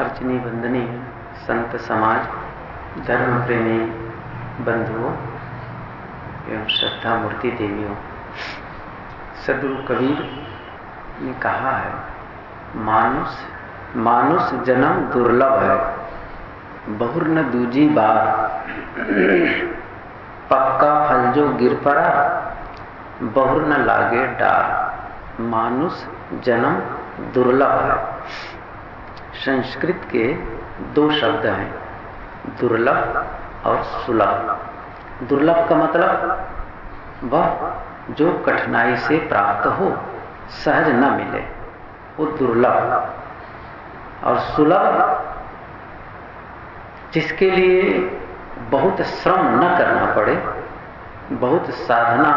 अर्चनी वंदनी संत समाज, धर्म प्रेमी बंधुओं एवं श्रद्धा मूर्ति देवियों, सद्गुरु कबीर ने कहा है, मानुष जन्म दुर्लभ है, बहुर न दूजी बार। पक्का फल जो गिर पड़ा, बहुर न लागे डार। मानुष जन्म दुर्लभ है। संस्कृत के दो शब्द हैं, दुर्लभ और सुलभ। दुर्लभ का मतलब वह जो कठिनाई से प्राप्त हो, सहज न मिले, वो दुर्लभ। और सुलभ जिसके लिए बहुत श्रम न करना पड़े, बहुत साधना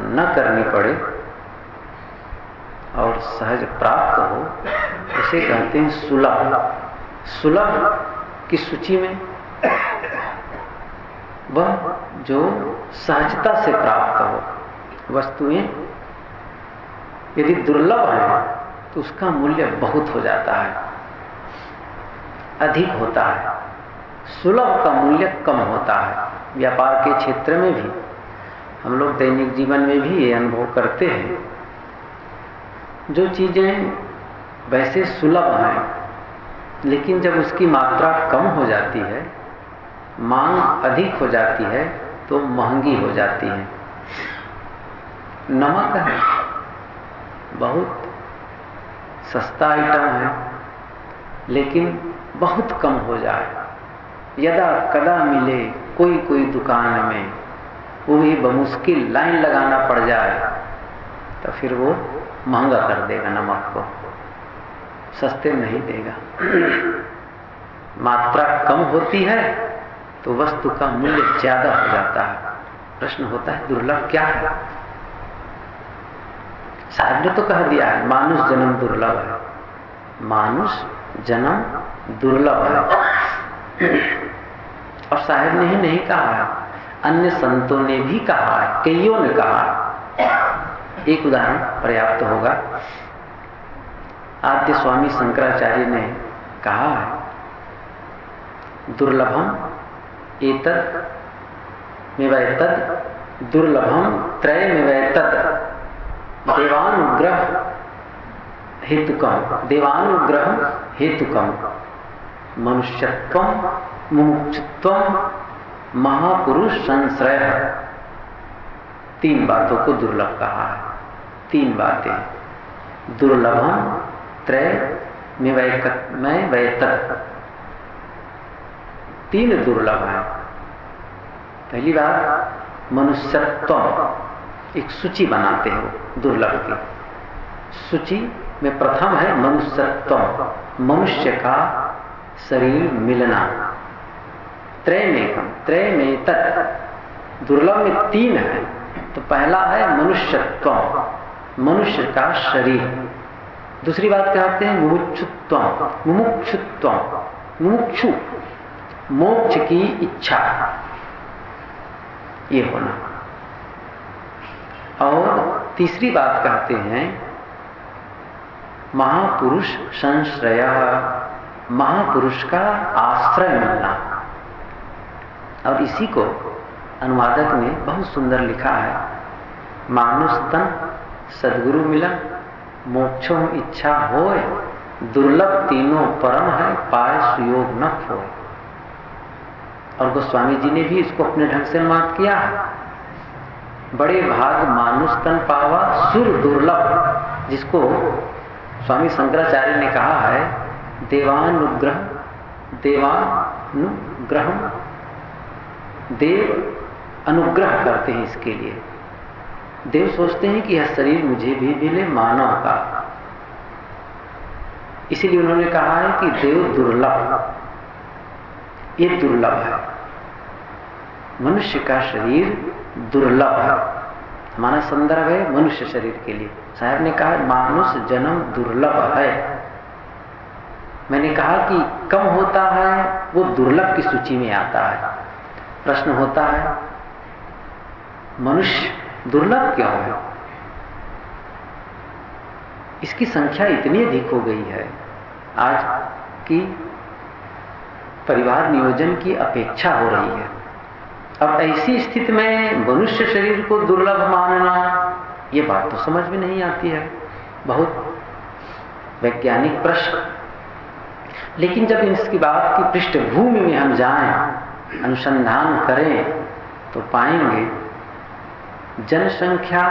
न करनी पड़े और सहज प्राप्त हो, उसे कहते हैं सुलभ। सुलभ की सूची में वह जो सहजता से प्राप्त हो वस्तुएं यदि दुर्लभ है तो उसका मूल्य बहुत हो जाता है, अधिक होता है। सुलभ का मूल्य कम होता है। व्यापार के क्षेत्र में भी हम लोग दैनिक जीवन में भी ये अनुभव करते हैं, जो चीजें वैसे सुलभ हैं लेकिन जब उसकी मात्रा कम हो जाती है, मांग अधिक हो जाती है, तो महंगी हो जाती है। नमक है, बहुत सस्ता आइटम है, लेकिन बहुत कम हो जाए, यदा कदा मिले कोई दुकान में, वो भी बमुश्किल लाइन लगाना पड़ जाए, तो फिर वो महंगा कर देगा, नमक को सस्ते नहीं देगा। मात्रा कम होती है तो वस्तु का मूल्य ज्यादा हो जाता है। प्रश्न होता है दुर्लभ क्या है? साहब ने तो कह दिया है, मानुष जन्म दुर्लभ है। मानुष जन्म दुर्लभ है। और साहब ने ही नहीं कहा है, अन्य संतों ने भी कहा है, कईयों ने कहा है। एक उदाहरण पर्याप्त होगा। आद्य स्वामी शंकराचार्य ने कहा है, दुर्लभम एतत् मेवैतत् दुर्लभम त्रयमेवैतत् देवानुग्रह हेतुकम मनुष्यत्वम मुमुक्षुत्वम महापुरुष संश्रय। तीन बातों को दुर्लभ कहा है। तीन बातें, दुर्लभम त्रयमेवैतत्, तीन दुर्लभ है। पहली बात मनुष्यत्व, एक सूची बनाते हैं वो दुर्लभ की। सूची में प्रथम है मनुष्यत्व, मनुष्य का शरीर मिलना। त्रयमेतत्, दुर्लभ में तीन है, तो पहला है मनुष्यत्व, मनुष्य का शरीर। दूसरी बात कहते हैं मुमुक्षु, मोक्ष की इच्छा, ये होना। और तीसरी बात कहते हैं महापुरुष संश्रय, महापुरुष का आश्रय मिलना। और इसी को अनुवादक ने बहुत सुंदर लिखा है, मानुष तन सद्गुरु मिलन, मोक्षों इच्छा होय, दुर्लभ तीनों परम है, पाए सुयोग न खोय। और गोस्वामी जी ने भी इसको अपने ढंग से अनुवाद किया है, बड़े भाग मानुष तन पावा सुर दुर्लभ, जिसको स्वामी शंकराचार्य ने कहा है देवानुग्रह, देव अनुग्रह करते हैं इसके लिए। देव सोचते हैं कि यह शरीर मुझे भी मिले, मानव का। इसीलिए उन्होंने कहा है कि देव दुर्लभ, ये दुर्लभ है। मनुष्य का शरीर दुर्लभ है। हमारा संदर्भ है मनुष्य शरीर के लिए। साहब ने कहा मानुष जन्म दुर्लभ है। मैंने कहा कि कम होता है वो दुर्लभ की सूची में आता है। प्रश्न होता है मनुष्य दुर्लभ क्यों है? इसकी संख्या इतनी अधिक हो गई है आज की परिवार नियोजन की अपेक्षा हो रही है। अब ऐसी स्थिति में मनुष्य शरीर को दुर्लभ मानना, ये बात तो समझ में नहीं आती है। बहुत वैज्ञानिक प्रश्न। लेकिन जब इसकी बात की पृष्ठभूमि में हम जाएं, अनुसंधान करें, तो पाएंगे जनसंख्या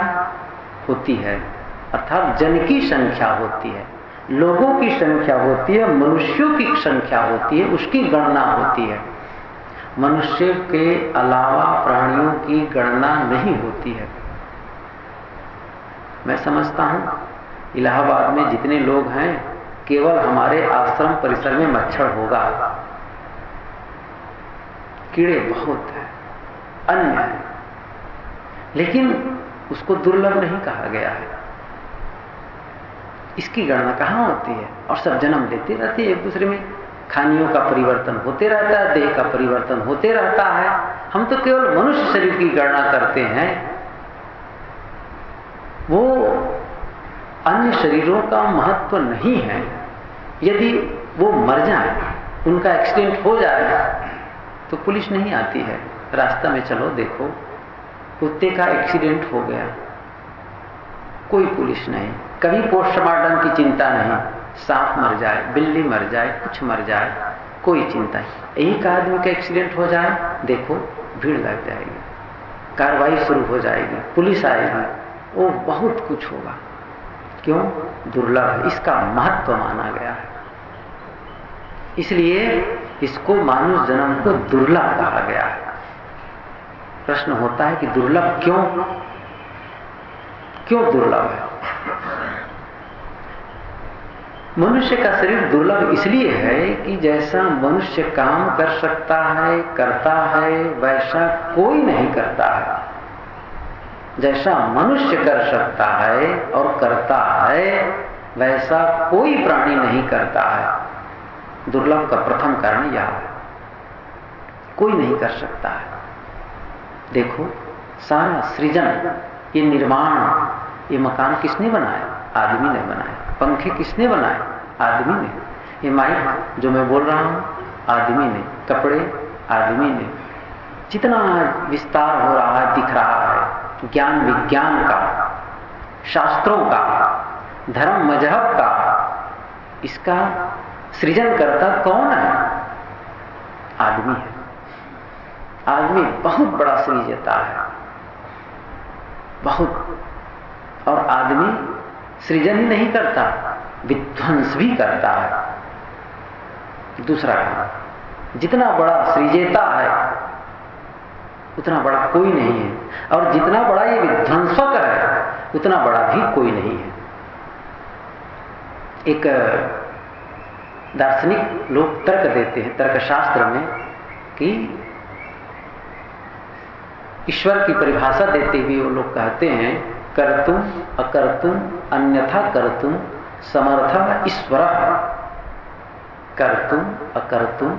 होती है, अर्थात जन की संख्या होती है, लोगों की संख्या होती है, मनुष्यों की संख्या होती है, उसकी गणना होती है। मनुष्य के अलावा प्राणियों की गणना नहीं होती है। मैं समझता हूं इलाहाबाद में जितने लोग हैं, केवल हमारे आश्रम परिसर में मच्छर होगा, कीड़े बहुत हैं, अन्य हैं, लेकिन उसको दुर्लभ नहीं कहा गया है। इसकी गणना कहाँ होती है? और सब जन्म लेते रहते हैं एक दूसरे में, खानियों का परिवर्तन होते रहता है, देह का परिवर्तन होते रहता है। हम तो केवल मनुष्य शरीर की गणना करते हैं। वो अन्य शरीरों का महत्व नहीं है। यदि वो मर जाए, उनका एक्सीडेंट हो जाए, तो पुलिस नहीं आती है। रास्ता में चलो देखो, कुत्ते का एक्सीडेंट हो गया, कोई पुलिस नहीं, कभी पोस्टमार्टम की चिंता नहीं। सांप मर जाए, बिल्ली मर जाए, कुछ मर जाए, कोई चिंता नहीं। एक आदमी का एक्सीडेंट हो जाए, देखो भीड़ लग जाएगी, कार्रवाई शुरू हो जाएगी, पुलिस आएगी, वो बहुत कुछ होगा। क्यों? दुर्लभ है, इसका महत्व माना गया है। इसलिए इसको मानुष जन्म को दुर्लभ कहा गया है। प्रश्न होता है कि दुर्लभ क्यों? क्यों दुर्लभ है? मनुष्य का शरीर दुर्लभ इसलिए है कि जैसा मनुष्य काम कर सकता है, करता है, वैसा कोई नहीं करता है। जैसा मनुष्य कर सकता है और करता है, वैसा कोई प्राणी नहीं करता है। दुर्लभ का प्रथम कारण यह है, कोई नहीं कर सकता है। देखो, सारा सृजन, ये निर्माण, ये मकान किसने बनाया? आदमी ने बनाया। पंखे किसने बनाए? आदमी ने। ये माइक जो मैं बोल रहा हूं, आदमी ने। कपड़े आदमी ने। जितना विस्तार हो रहा है, दिख रहा है, ज्ञान विज्ञान का, शास्त्रों का, धर्म मजहब का, इसका सृजनकर्ता कौन है? आदमी है। आदमी बहुत बड़ा सृजता है, बहुत। और आदमी सृजन ही नहीं करता, विध्वंस भी करता है। दूसरा काम, जितना बड़ा सृजेता है, उतना बड़ा कोई नहीं है, और जितना बड़ा ये विध्वंसक है, उतना बड़ा भी कोई नहीं है। एक दार्शनिक लोग तर्क देते हैं, तर्कशास्त्र में, कि ईश्वर की परिभाषा देते हुए वो लोग कहते हैं, कर्तुम अकर्तुम अन्यथा कर्तुम समर्थ ईश्वर। कर्तुम अकर्तुम,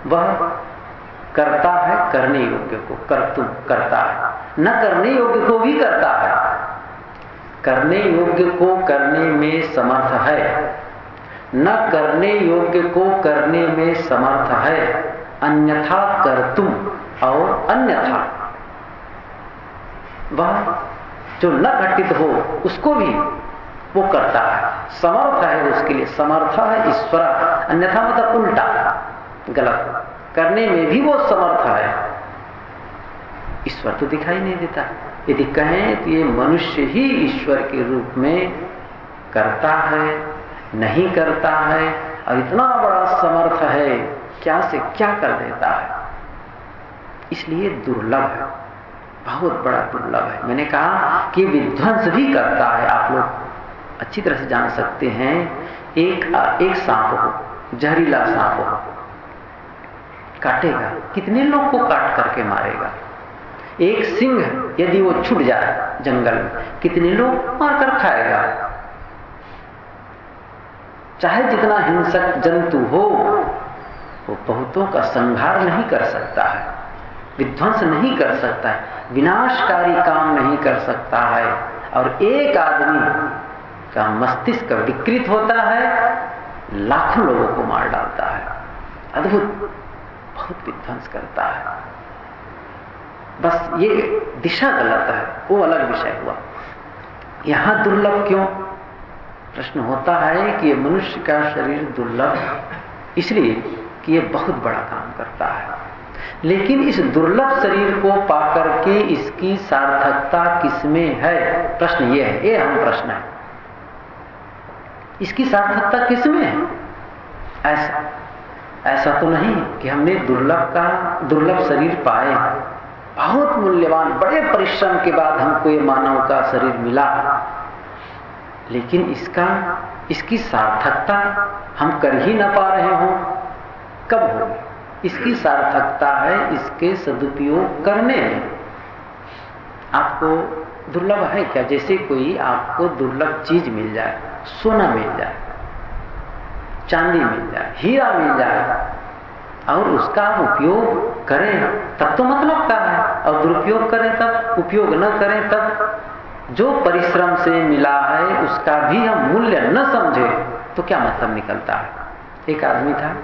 वह करता है करने योग्य को, कर्तुम करता है, न करने योग्य को भी करता है। करने योग्य को करने में समर्थ है, न करने योग्य को करने में समर्थ है। अन्यथा कर्तुम, और अन्यथा वह जो न घटित हो उसको भी वो करता है, समर्थ है उसके लिए, समर्थ है ईश्वर। अन्यथा मतलब उल्टा, गलत, करने में भी वो समर्थ है। ईश्वर तो दिखाई नहीं देता। यदि कहें तो ये मनुष्य ही ईश्वर के रूप में करता है, नहीं करता है, और इतना बड़ा समर्थ है, क्या से क्या कर देता है। इसलिए दुर्लभ है, बहुत बड़ा दुर्लभ है। मैंने कहा कि विध्वंस भी करता है। आप लोग अच्छी तरह से जान सकते हैं, एक सांप हो, जहरीला सांप हो, काटेगा, कितने लोग को काट करके मारेगा। एक सिंह यदि वो छूट जाए जंगल में, कितने लोग मारकर खाएगा। चाहे जितना हिंसक जंतु हो, वो बहुतों का संहार नहीं कर सकता है, विध्वंस नहीं कर सकता है, विनाशकारी काम नहीं कर सकता है। और एक आदमी का मस्तिष्क विकृत होता है, लाखों लोगों को मार डालता है। अद्भुत, बहुत विध्वंस करता है। बस ये दिशा गलत है, वो अलग विषय हुआ। यहां दुर्लभ क्यों? प्रश्न होता है कि ये मनुष्य का शरीर दुर्लभ इसलिए कि ये बहुत बड़ा काम करता है, लेकिन इस दुर्लभ शरीर को पाकर के इसकी सार्थकता किसमें है? प्रश्न ये है, ये अहम प्रश्न है। इसकी सार्थकता किसमें है? ऐसा तो नहीं कि हमने दुर्लभ शरीर पाए, बहुत मूल्यवान, बड़े परिश्रम के बाद हमको ये मानव का शरीर मिला, लेकिन इसकी सार्थकता हम कर ही ना पा रहे हो। कब होगी? इसकी सार्थकता है इसके सदुपयोग करने में। आपको दुर्लभ है क्या? जैसे कोई आपको दुर्लभ चीज मिल जाए, सोना मिल जाए, चांदी मिल जाए, हीरा मिल जाए, और उसका उपयोग करें तब तो मतलब का है, और दुरुपयोग करें तब, उपयोग न करें तब, जो परिश्रम से मिला है उसका भी हम मूल्य न समझे तो क्या मतलब निकलता है? एक आदमी था,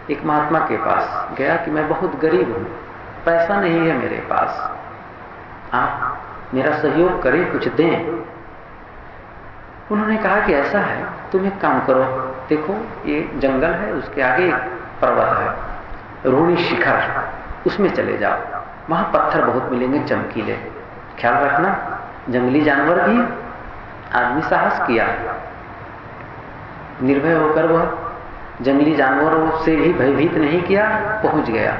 एक महात्मा के पास गया कि मैं बहुत गरीब हूं, पैसा नहीं है मेरे पास, आप मेरा सहयोग करें, कुछ दें। उन्होंने कहा कि ऐसा है, तुम एक काम करो, देखो ये जंगल है, उसके आगे एक पर्वत है, रोहिणी शिखर, उसमें चले जाओ, वहां पत्थर बहुत मिलेंगे चमकीले, ख्याल रखना जंगली जानवर भी। आदमी साहस किया, निर्भय होकर वह जंगली जानवरों से भी भयभीत नहीं किया, पहुंच गया।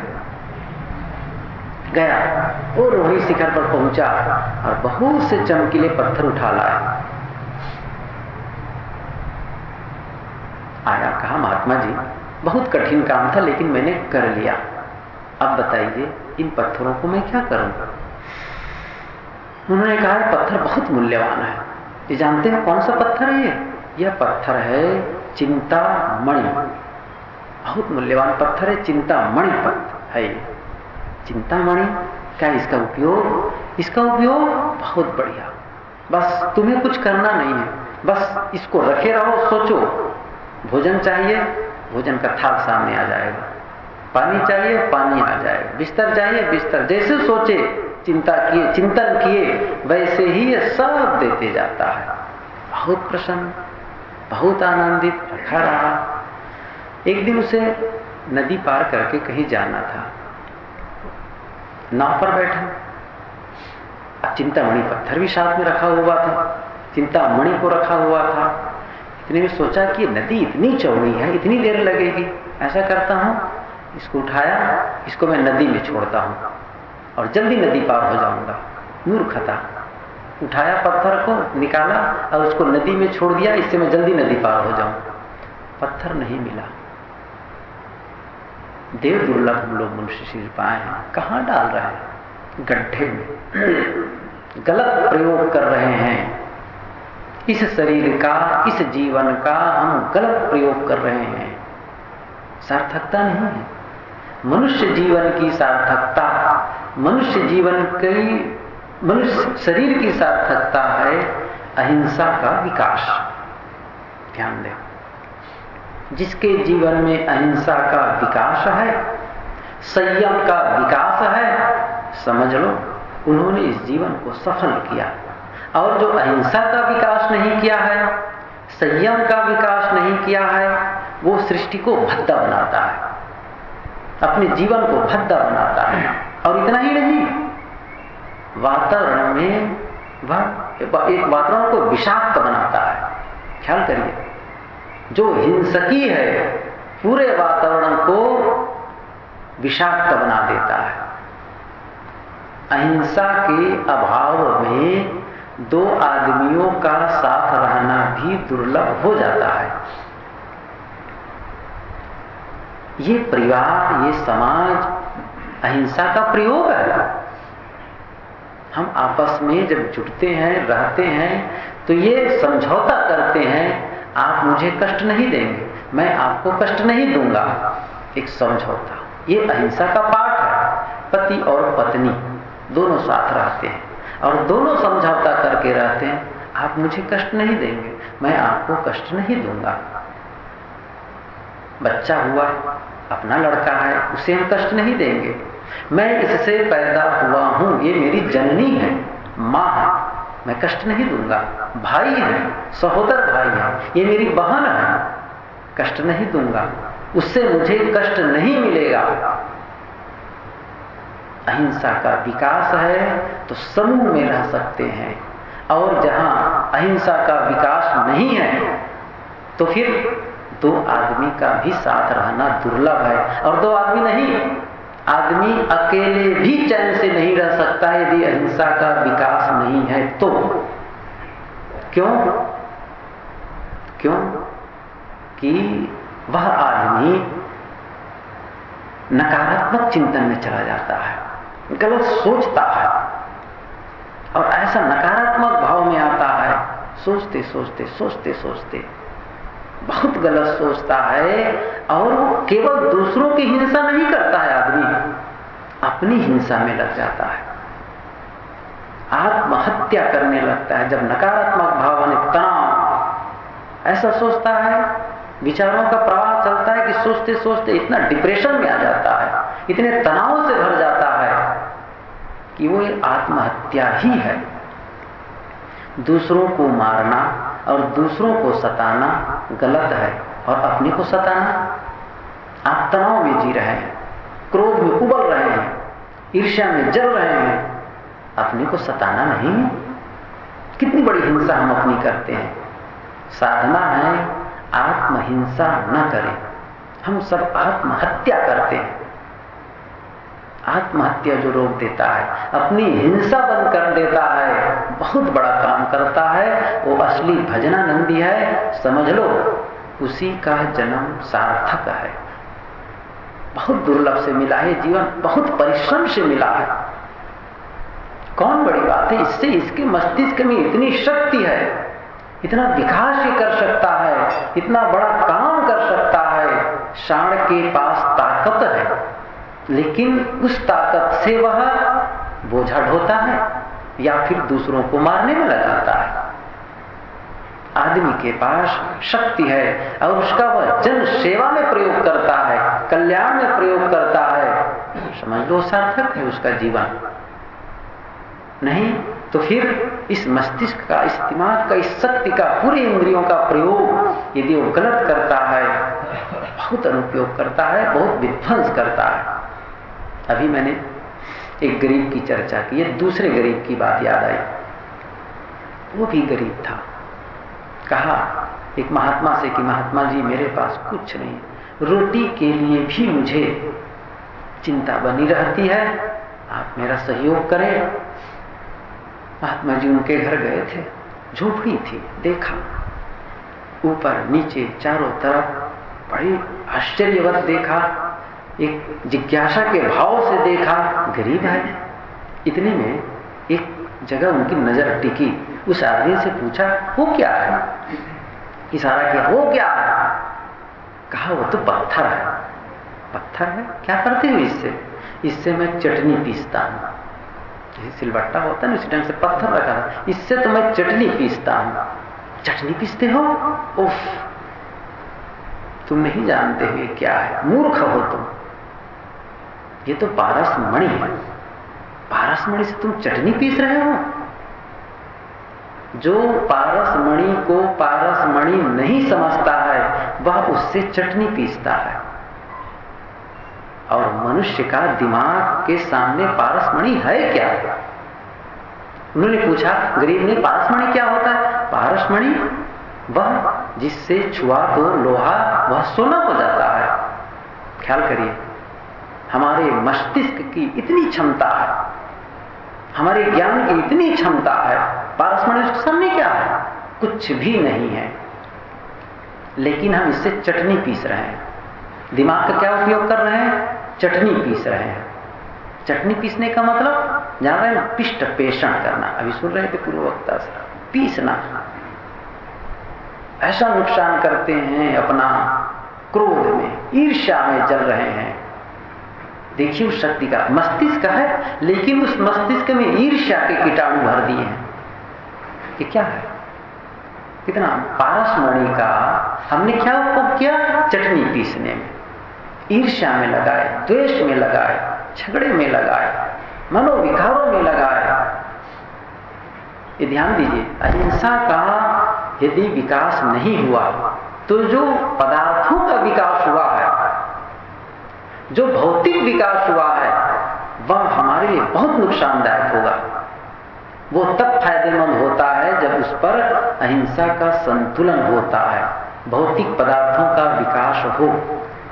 वो रोहिणी शिखर पर पहुंचा और बहुत से चमकीले पत्थर उठा लाया। आया, कहा महात्मा जी बहुत कठिन काम था लेकिन मैंने कर लिया, अब बताइए इन पत्थरों को मैं क्या करूं? उन्होंने कहा पत्थर बहुत मूल्यवान है। ये जानते हैं कौन सा पत्थर है? यह पत्थर है चिंतामणि, बहुत मूल्यवान पत्थर है, चिंतामणि पत्थर है। चिंतामणि क्या इसका उपयोग? इसका उपयोग बहुत बढ़िया, बस तुम्हें कुछ करना नहीं है, बस इसको रखे रहो, सोचो। भोजन चाहिए, भोजन का थाल सामने आ जाएगा, पानी चाहिए, पानी आ जाएगा, बिस्तर चाहिए, बिस्तर, जैसे सोचे, चिंता किए, चिंतन किए, वैसे ही ये सब देते जाता है। बहुत प्रसन्न, बहुत आनंदित रखा रहा। एक दिन उसे नदी पार करके कहीं जाना था, नाव पर बैठा, चिंतामणि पत्थर भी साथ में रखा हुआ था, चिंतामणि को रखा हुआ था। इतने में सोचा कि नदी इतनी चौड़ी है, इतनी देर लगेगी, ऐसा करता हूं, इसको उठाया, इसको मैं नदी में छोड़ता हूं और जल्दी नदी पार हो जाऊंगा। मूर्खता, उठाया पत्थर को, निकाला और उसको नदी में छोड़ दिया, इससे मैं जल्दी नदी पार हो जाऊं। पत्थर नहीं मिला। देव दुर्लभ हम लोग मनुष्य शरीर पाए हैं, कहां डाल रहे हैं? गड्ढे में। गलत प्रयोग कर रहे हैं इस शरीर का, इस जीवन का हम गलत प्रयोग कर रहे हैं। सार्थकता नहीं है मनुष्य जीवन की सार्थकता, मनुष्य जीवन की, मनुष्य शरीर की सार्थकता है अहिंसा का विकास। ध्यान दें, जिसके जीवन में अहिंसा का विकास है, संयम का विकास है, समझ लो उन्होंने इस जीवन को सफल किया। और जो अहिंसा का विकास नहीं किया है, संयम का विकास नहीं किया है, वो सृष्टि को भद्दा बनाता है, अपने जीवन को भद्दा बनाता है। और इतना ही नहीं, वातावरण में वह एक वातावरण को विषाक्त बनाता है। ख्याल करिए, जो हिंसकी है पूरे वातावरण को विषाक्त बना देता है। अहिंसा के अभाव में दो आदमियों का साथ रहना भी दुर्लभ हो जाता है। ये परिवार, ये समाज अहिंसा का प्रयोग है। हम आपस में जब जुड़ते हैं, रहते हैं, तो ये समझौता करते हैं, आप मुझे कष्ट नहीं देंगे, मैं आपको कष्ट नहीं दूंगा। एक समझौता, ये अहिंसा का पाठ है। पति और पत्नी दोनों साथ रहते हैं और दोनों समझौता करके रहते हैं, आप मुझे कष्ट नहीं देंगे, मैं आपको कष्ट नहीं दूंगा। बच्चा हुआ, अपना लड़का है, उसे हम कष्ट नहीं देंगे। मैं इससे पैदा हुआ हूं, ये मेरी जननी है, माँ है, मैं कष्ट नहीं दूंगा। भाई है, सहोदर भाई है, ये मेरी बहन है, कष्ट नहीं दूंगा, उससे मुझे कष्ट नहीं मिलेगा। अहिंसा का विकास है तो समूह में रह सकते हैं, और जहां अहिंसा का विकास नहीं है तो फिर दो आदमी का भी साथ रहना दुर्लभ है। और दो आदमी नहीं, आदमी अकेले भी चैन से नहीं रह सकता यदि अहिंसा का विकास नहीं है तो। क्यों? कि वह आदमी नकारात्मक चिंतन में चला जाता है, गलत सोचता है, और ऐसा नकारात्मक भाव में आता है, सोचते सोचते बहुत गलत सोचता है। और केवल दूसरों की हिंसा नहीं करता है, आदमी अपनी हिंसा में लग जाता है, आत्महत्या करने लगता है। जब नकारात्मक भाव ने तनाव, ऐसा सोचता है, विचारों का प्रवाह चलता है कि सोचते सोचते इतना डिप्रेशन में आ जाता है, इतने तनाव से भर जाता है कि वो आत्महत्या ही है। दूसरों को मारना और दूसरों को सताना गलत है, और अपने को सताना। आप तनाव में जी रहे हैं, क्रोध में उबल रहे हैं, ईर्ष्या में जल रहे हैं, अपने को सताना नहीं। कितनी बड़ी हिंसा हम अपनी करते हैं। साधना है आत्महिंसा न करें। हम सब आत्महत्या करते हैं। आत्महत्या जो रोक देता है, अपनी हिंसा बंद कर देता है, बहुत बड़ा काम करता है। वो असली भजनानंदी है, समझ लो, उसी का जन्म सार्थक है। बहुत दुर्लभ से मिला है जीवन, बहुत परिश्रम से मिला है। कौन बड़ी बात है, इससे इसके मस्तिष्क में इतनी शक्ति है, इतना विकास ये कर सकता है, इतना बड़ा काम कर सकता है। सांड के पास ताकत है, लेकिन उस ताकत से वह बोझा ढोता है या फिर दूसरों को मारने में लगाता है। आदमी के पास शक्ति है और उसका वह जन सेवा में प्रयोग करता है, कल्याण में प्रयोग करता है, समझ लो सार्थक है उसका जीवन। नहीं तो फिर इस मस्तिष्क का, इस दिमाग का, इस शक्ति का, पूरे इंद्रियों का प्रयोग यदि वो गलत करता है, बहुत अनुपयोग करता है, बहुत विध्वंस करता है। अभी मैंने एक गरीब की चर्चा की, ये दूसरे गरीब की बात याद आई। वो भी गरीब था। कहा एक महात्मा से कि महात्मा जी मेरे पास कुछ नहीं, रोटी के लिए भी मुझे चिंता बनी रहती है, आप मेरा सहयोग करें। महात्मा जी उनके घर गए थे, झोपड़ी थी, देखा ऊपर नीचे चारों तरफ, बड़ी आश्चर्यवत देखा, एक जिज्ञासा के भाव से देखा, गरीब है। इतने में एक जगह उनकी नजर टिकी, उस आदमी से पूछा वो क्या है, इशारा किया, वो क्या है? कहा वो तो पत्थर है। पत्थर है? क्या करते हो इससे? इससे मैं चटनी पीसता हूं। सिलबट्टा होता है ना, उसी ढंग से पत्थर रखा है, इससे तो मैं चटनी पीसता हूं। चटनी पीसते हो? उफ, तुम नहीं जानते हो ये क्या है, मूर्ख हो तुम। ये तो पारस मणि है, पारस मणि से तुम चटनी पीस रहे हो? जो पारस मणि को पारस मणि नहीं समझता है, वह उससे चटनी पीसता है। और मनुष्य का दिमाग के सामने पारसमणि है क्या? उन्होंने पूछा, गरीब ने, पारसमणि क्या होता है? पारसमणि वह जिससे छुआ तो लोहा वह सोना हो जाता है। ख्याल करिए, हमारे मस्तिष्क की इतनी क्षमता है, हमारे ज्ञान की इतनी क्षमता है, पारसमणि उसके सामने क्या है? कुछ भी नहीं है। लेकिन हम इससे चटनी पीस रहे हैं। दिमाग का क्या उपयोग कर रहे हैं? चटनी पीस रहे हैं। चटनी पीसने का मतलब जान रहे हैं ना, पिष्ट पेषण करना। अभी सुन रहे थे पूर्व वक्ता से, पीसना। ऐसा नुकसान करते हैं अपना, क्रोध में, ईर्ष्या में जल रहे हैं। देखिए उस शक्ति का, मस्तिष्क है, लेकिन उस मस्तिष्क में ईर्ष्या के कीटाणु भर दिए हैं। ये क्या है? कितना पारसमणि का हमने क्या उपयोग किया? चटनी पीसने में। ईर्ष्या में लगाए, द्वेष में लगाए, झगड़े में लगाए, मनोविकारों में लगाए। ये ध्यान दीजिए, अहिंसा का यदि विकास नहीं हुआ तो जो पदार्थों का विकास हुआ है, जो भौतिक विकास हुआ है, वह हमारे लिए बहुत नुकसानदायक होगा। वो तब फायदेमंद होता है जब उस पर अहिंसा का संतुलन होता है, भौतिक पदार्थों का विकास हो,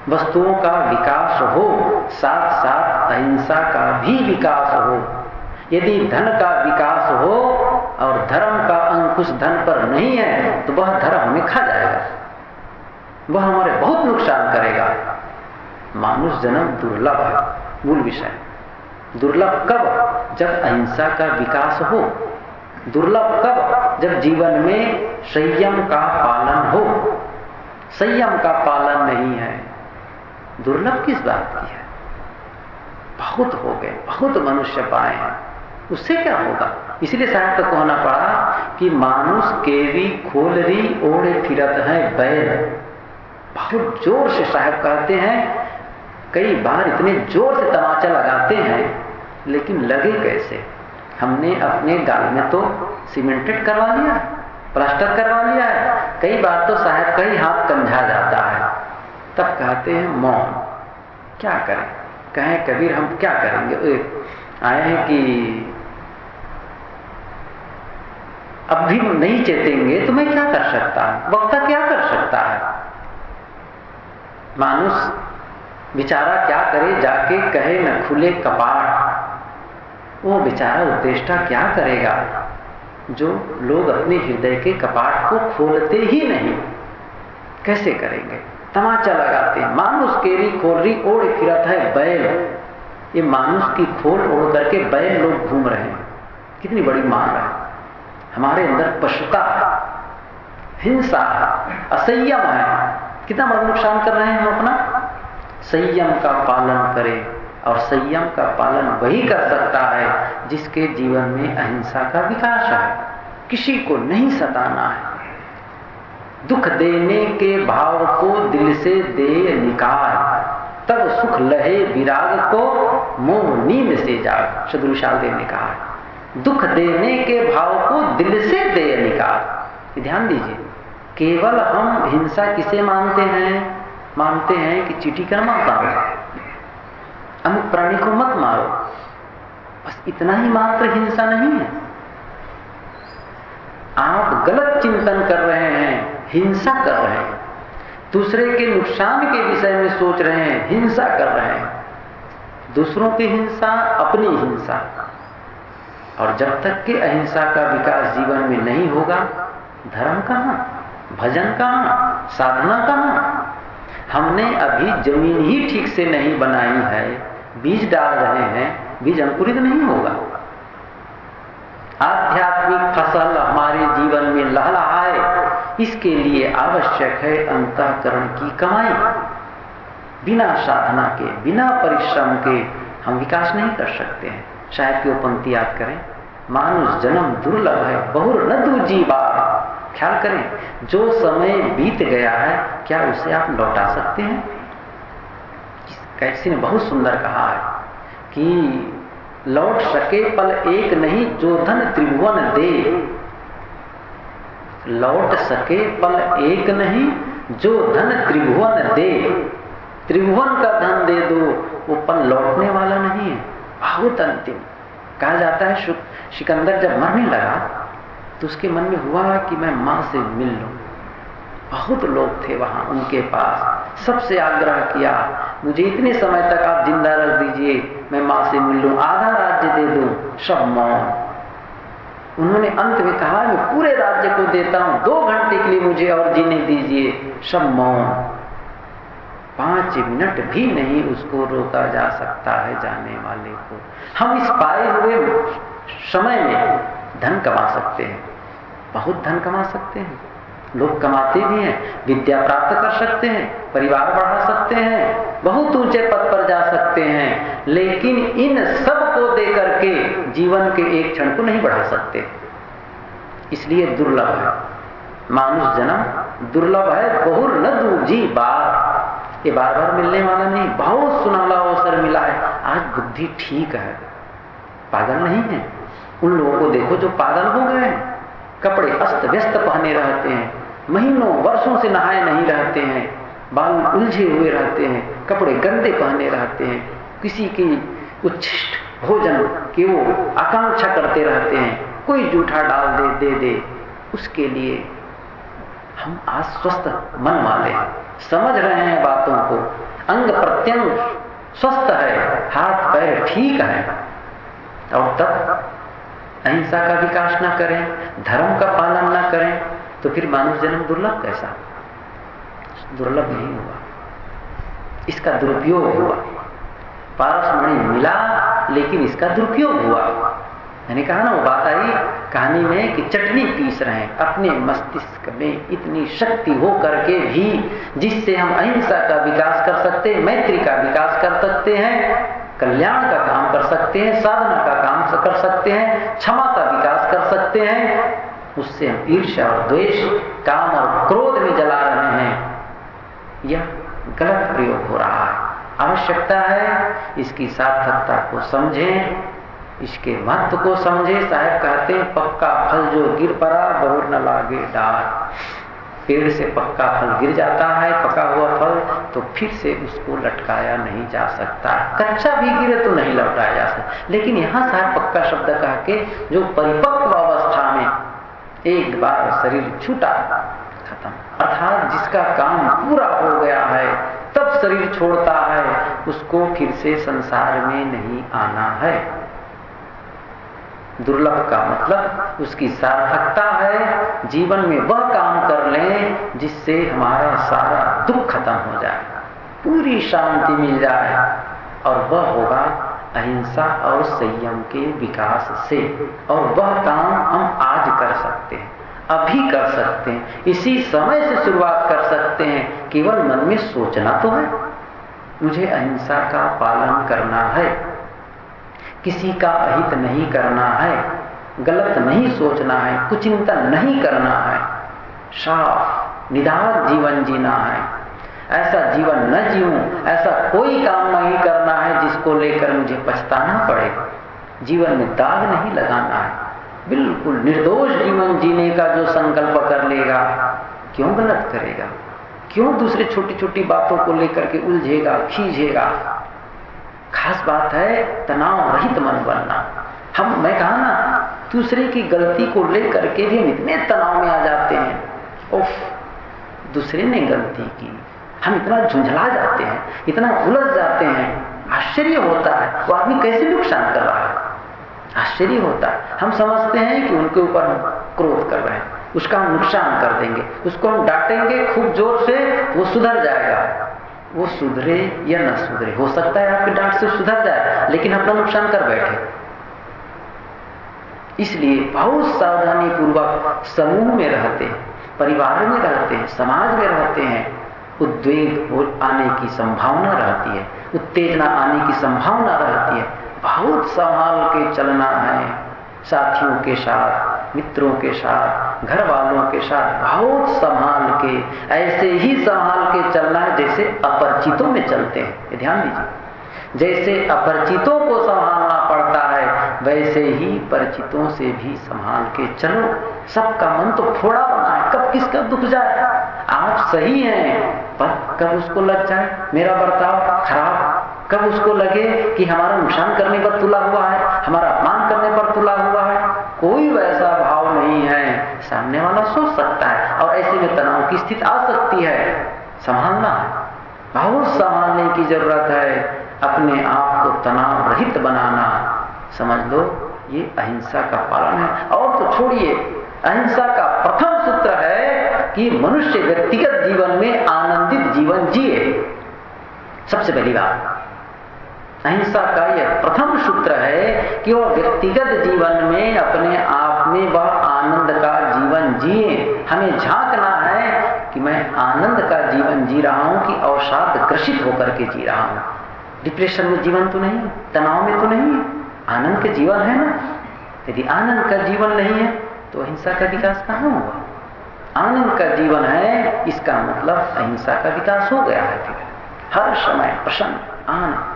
वस्तुओं का विकास हो, साथ साथ अहिंसा का भी विकास हो। यदि धन का विकास हो और धर्म का अंकुश धन पर नहीं है तो वह धर्म हमें खा जाएगा, वह हमारे बहुत नुकसान करेगा। मानुष जन्म दुर्लभ है, मूल विषय। दुर्लभ कब? जब अहिंसा का विकास हो। दुर्लभ कब? जब जीवन में संयम का पालन हो। संयम का पालन नहीं है, दुर्लभ किस बात की है? बहुत हो गए, बहुत मनुष्य पाए हैं, उससे क्या होगा? इसलिए साहब को कहना पड़ा कि मानुष केवी खोलरी ओढ़े फिरत है बैल। बहुत जोर से साहब कहते हैं, कई बार इतने जोर से तमाचा लगाते हैं, लेकिन लगे कैसे? हमने अपने गाल में तो सीमेंटेड करवा लिया, प्लास्टर करवा लिया है। कई बार तो साहब का ही हाथ कंझा जाता है, तब कहते हैं मौन। क्या करें? कहें कबीर हम क्या करेंगे? आए हैं कि अब भी नहीं चेतेंगे तो मैं क्या कर सकता हूं? वक्ता क्या कर सकता है? मानुष बेचारा क्या करे, जाके कहे न खुले कपाट। वो बेचारा उपदेष्टा क्या करेगा जो लोग अपने हृदय के कपाट को खोलते ही नहीं? कैसे करेंगे? तमाचा लगाते हैं। मानुष केरी खोलरी ओढ़ फिरत है बैल। ये मानुष की खोल ओढ़ करके बैल लोग घूम रहे हैं। कितनी बड़ी मान है। हमारे अंदर पशुता, हिंसा, असंयम है। कितना बड़ा नुकसान कर रहे हैं हम अपना। संयम का पालन करें, और संयम का पालन वही कर सकता है जिसके जीवन में अहिंसा का विकास है। किसी को नहीं सताना है। दुख देने के भाव को दिल से दे निकाल, तब सुख लहे विराग को मोह नींद से जाग। सद्गुरु विशाल देव ने कहा है, दुख देने के भाव को दिल से दे निकाल। ध्यान दीजिए, केवल हम हिंसा किसे मानते हैं? मानते हैं कि चींटी का मत मारो, अमुक प्राणी को मत मारो, बस इतना ही मात्र हिंसा नहीं है। आप गलत चिंतन कर रहे हैं, हिंसा कर रहे हैं। दूसरे के नुकसान के विषय में सोच रहे हैं, हिंसा कर रहे हैं। दूसरों की हिंसा, अपनी हिंसा। और जब तक कि अहिंसा का विकास जीवन में नहीं होगा, धर्म कहां, भजन कहां, साधना कहां? हमने अभी जमीन ही ठीक से नहीं बनाई है, बीज डाल रहे हैं, बीज अंकुरित नहीं होगा। आध्यात्मिक फसल हमारे जीवन में लहलहाए, इसके लिए आवश्यक है अंतःकरण की कमाई। बिना साधना के, बिना परिश्रम के हम विकास नहीं कर सकते हैं। शायद की वो पंक्ति याद करें, मानुष जन्म दुर्लभ है, बहुर न दूजी बार। ख्याल करें, जो समय बीत गया है क्या उसे आप लौटा सकते हैं? किसी ने बहुत सुंदर कहा है कि लौट सके पल एक नहीं जो धन त्रिभुवन दे। लौट सके पल एक नहीं जो धन त्रिभुवन दे। त्रिभुवन का धन दे दो, वो पल लौटने वाला नहीं है, बहुत अंतिम। कहा जाता है सिकंदर जब मरने लगा तो उसके मन में हुआ कि मैं मां से मिल लूं। बहुत लोग थे वहां उनके पास, सबसे आग्रह किया, मुझे इतने समय तक आप जिंदा रख दीजिए, मैं मां से मिल लूं, आधा राज्य दे दूं। सब मौन। उन्होंने अंत में कहा, मैं पूरे राज्य को देता हूं, 2 घंटे के लिए मुझे और जीने दीजिए। सब मौन। 5 मिनट भी नहीं उसको रोका जा सकता है जाने वाले को। हम इस पाए हुए समय में धन कमा सकते हैं, बहुत धन कमा सकते हैं। लोग कमाते भी हैं, विद्या प्राप्त कर सकते हैं, परिवार बढ़ा सकते हैं, बहुत ऊंचे पद पर जा सकते हैं, लेकिन इन सब को देकर के जीवन के एक क्षण को नहीं बढ़ा सकते। इसलिए दुर्लभ है मानुष जन्म, दुर्लभ है बहुर न दूजी बार। ये बार बार मिलने वाला नहीं, बुद्धि ठीक है, पागल नहीं है। उन लोगों को देखो जो पागल हो गए हैं, कपड़े अस्त व्यस्त पहने रहते हैं, महीनों वर्षों से नहाए नहीं रहते हैं, बाल उलझे हुए रहते हैं, कपड़े गंदे पहने रहते हैं, किसी की उच्छिष्ट भोजन की वो आकांक्षा करते रहते हैं, कोई जूठा डाल दे, उसके लिए हम आज स्वस्थ मन वाले हैं, समझ रहे हैं बातों को, अंग प्रत्यंग स्वस्थ है, हाथ पैर ठीक है, और तब अहिंसा का विकास ना करें, धर्म का पालन ना करें, तो फिर मानव जन्म दुर्लभ कैसा? दुर्लभ नहीं हुआ, इसका दुरुपयोग हुआ। पारसमणि मिला लेकिन इसका दुरुपयोग हुआ। मैंने कहा ना, वो बात आई कहानी में कि चटनी पीस रहे हैं, अपने मस्तिष्क में इतनी शक्ति हो करके भी जिससे हम अहिंसा का विकास कर सकते हैं, मैत्री का विकास कर सकते हैं, कल्याण का काम कर सकते हैं, साधना का काम कर सकते हैं, क्षमा का विकास कर सकते हैं, उससे हम ईर्ष्या और द्वेष, काम और क्रोध में जला रहे हैं। यह गलत प्रयोग हो रहा है। आवश्यकता है इसकी सार्थकता को समझें, इसके महत्व को समझें। साहब कहते हैं, पक्का फल जो गिर पड़ा बहुर न लागे डार। पेड़ से पक्का फल गिर जाता है, पका हुआ फल, तो फिर से उसको लटकाया नहीं जा सकता। कच्चा भी गिरे तो नहीं लौटाया जा सकता। लेकिन यहाँ साहब पक्का शब्द कह के जो परिपक्व अवस्था में एक बार शरीर छूटा, खत्म, अर्थात जिसका काम पूरा हो गया है, तब शरीर छोड़ता है, उसको फिर से संसार में नहीं आना है। दुर्लभ का मतलब उसकी सार्थकता है, जीवन में वह काम कर लें जिससे हमारा सारा दुख खत्म हो जाए, पूरी शांति मिल जाए, और वह होगा अहिंसा और संयम के विकास से। और वह काम हम आज कर सकते हैं, अभी कर सकते हैं, इसी समय से शुरुआत कर सकते हैं। केवल मन में सोचना तो है, मुझे अहिंसा का पालन करना है, किसी का अहित नहीं करना है, गलत नहीं सोचना है, कुचिंतन नहीं करना है, साफ निदान जीवन जीना है। ऐसा जीवन न जीऊं, ऐसा कोई काम नहीं करना है जिसको लेकर मुझे पछताना पड़े। जीवन में दाग नहीं लगाना है, बिल्कुल निर्दोष जीवन जीने का जो संकल्प कर लेगा, क्यों गलत करेगा, क्यों दूसरे छोटी छोटी बातों को लेकर के उलझेगा, खींचेगा। खास बात है तनाव रहित मन बनना। मैं कहा ना, दूसरे की गलती को लेकर के भी हम इतने तनाव में आ जाते हैं, उफ, दूसरे ने गलती की, हम इतना झुंझला जाते हैं, इतना उलझ जाते हैं। आश्चर्य होता है वो आदमी कैसे नुकसान कर रहा है, आश्चर्य होता है। हम समझते हैं कि उनके ऊपर हम क्रोध कर रहे हैं, उसका हम नुकसान कर देंगे, उसको हम डांटेंगे खूब जोर से, वो सुधर जाएगा। वो सुधरे या न सुधरे, हो सकता है आपके डांट से सुधर जाए, लेकिन अपना नुकसान कर बैठे। इसलिए बहुत सावधानी पूर्वक समूह में रहते हैं, परिवार में रहते हैं, समाज में रहते हैं, उद्वेग आने की संभावना रहती है, उत्तेजना आने की संभावना रहती है। बहुत संभाल के चलना है, साथियों के साथ, मित्रों के साथ, घर वालों के साथ बहुत संभाल के, ऐसे ही संभाल के चलना है जैसे अपरिचितों में चलते हैं। ये ध्यान दीजिए, जैसे अपरिचितों को संभालना पड़ता है, वैसे ही परिचितों से भी संभाल के चलो। सबका मन तो फोड़ा बना है, कब किसका दुख जाए। आप सही हैं, पर कब उसको लग जाए मेरा बर्ताव खराब, कब उसको लगे कि हमारा नुकसान करने पर तुला हुआ है, हमारा अपमान करने पर तुला हुआ है। कोई वैसा भाव नहीं है, सामने वाला सोच सकता है, और ऐसे में तनाव की स्थिति आ सकती है। संभालना है, बहुत संभालने की जरूरत है। अपने आप को तनाव रहित बनाना, समझ लो ये अहिंसा का पालन है। और तो छोड़िए, अहिंसा का प्रथम सूत्र है कि मनुष्य व्यक्तिगत जीवन में आनंदित जीवन जिए। सबसे पहली बात अहिंसा का यह प्रथम सूत्र है कि वह व्यक्तिगत जीवन में अपने आप में वह आनंद का जीवन जिए। हमें झांकना है कि मैं आनंद का जीवन जी रहा हूं कि अवसाद ग्रसित होकर के जी रहा हूं। डिप्रेशन में जीवन तो नहीं, तनाव में तो नहीं, आनंद का जीवन है ना। यदि आनंद का जीवन नहीं है तो अहिंसा का विकास कहाँ हुआ। आनंद का जीवन है, इसका मतलब अहिंसा का विकास हो गया है। फिर हर समय प्रसन्न आनंद,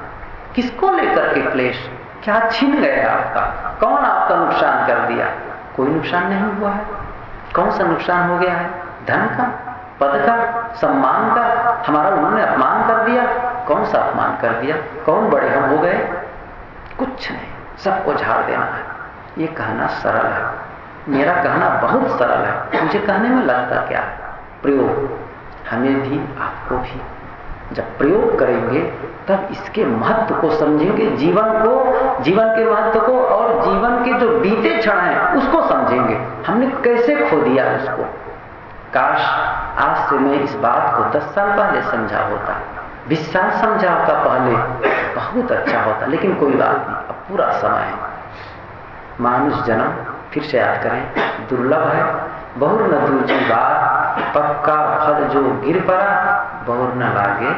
किसको लेकर के क्लेश? क्या छीन गया आपका? कौन आपका नुकसान कर दिया? कोई नुकसान नहीं हुआ है। कौन सा नुकसान हो गया है? धन का, पद का, सम्मान का? हमारा उन्होंने अपमान कर दिया। कौन सा अपमान कर दिया? कौन बड़े हम हो गए? कुछ नहीं, सबको झाड़ देना है। ये कहना सरल है, मेरा कहना बहुत सरल है। मुझे कहने में लगता क्या है? प्रयोग, हमें भी आपको भी। जब प्रयोग करेंगे तब इसके महत्व को समझेंगे, जीवन के महत्व को, और जीवन के जो बीते क्षण हैं उसको समझेंगे। हमने कैसे खो दिया उसको। काश आज से मैं इस बात को 10 साल पहले समझा होता, 20 साल समझा होता पहले, बहुत अच्छा होता। लेकिन कोई बात नहीं, अब पूरा समय है। मानुष जन्म फिर से याद करें, दुर्लभ है। बहुर न दूजी बात, पक्का फल जो गिर पड़ा, बहुर न लागे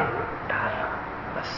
ढाला। बस।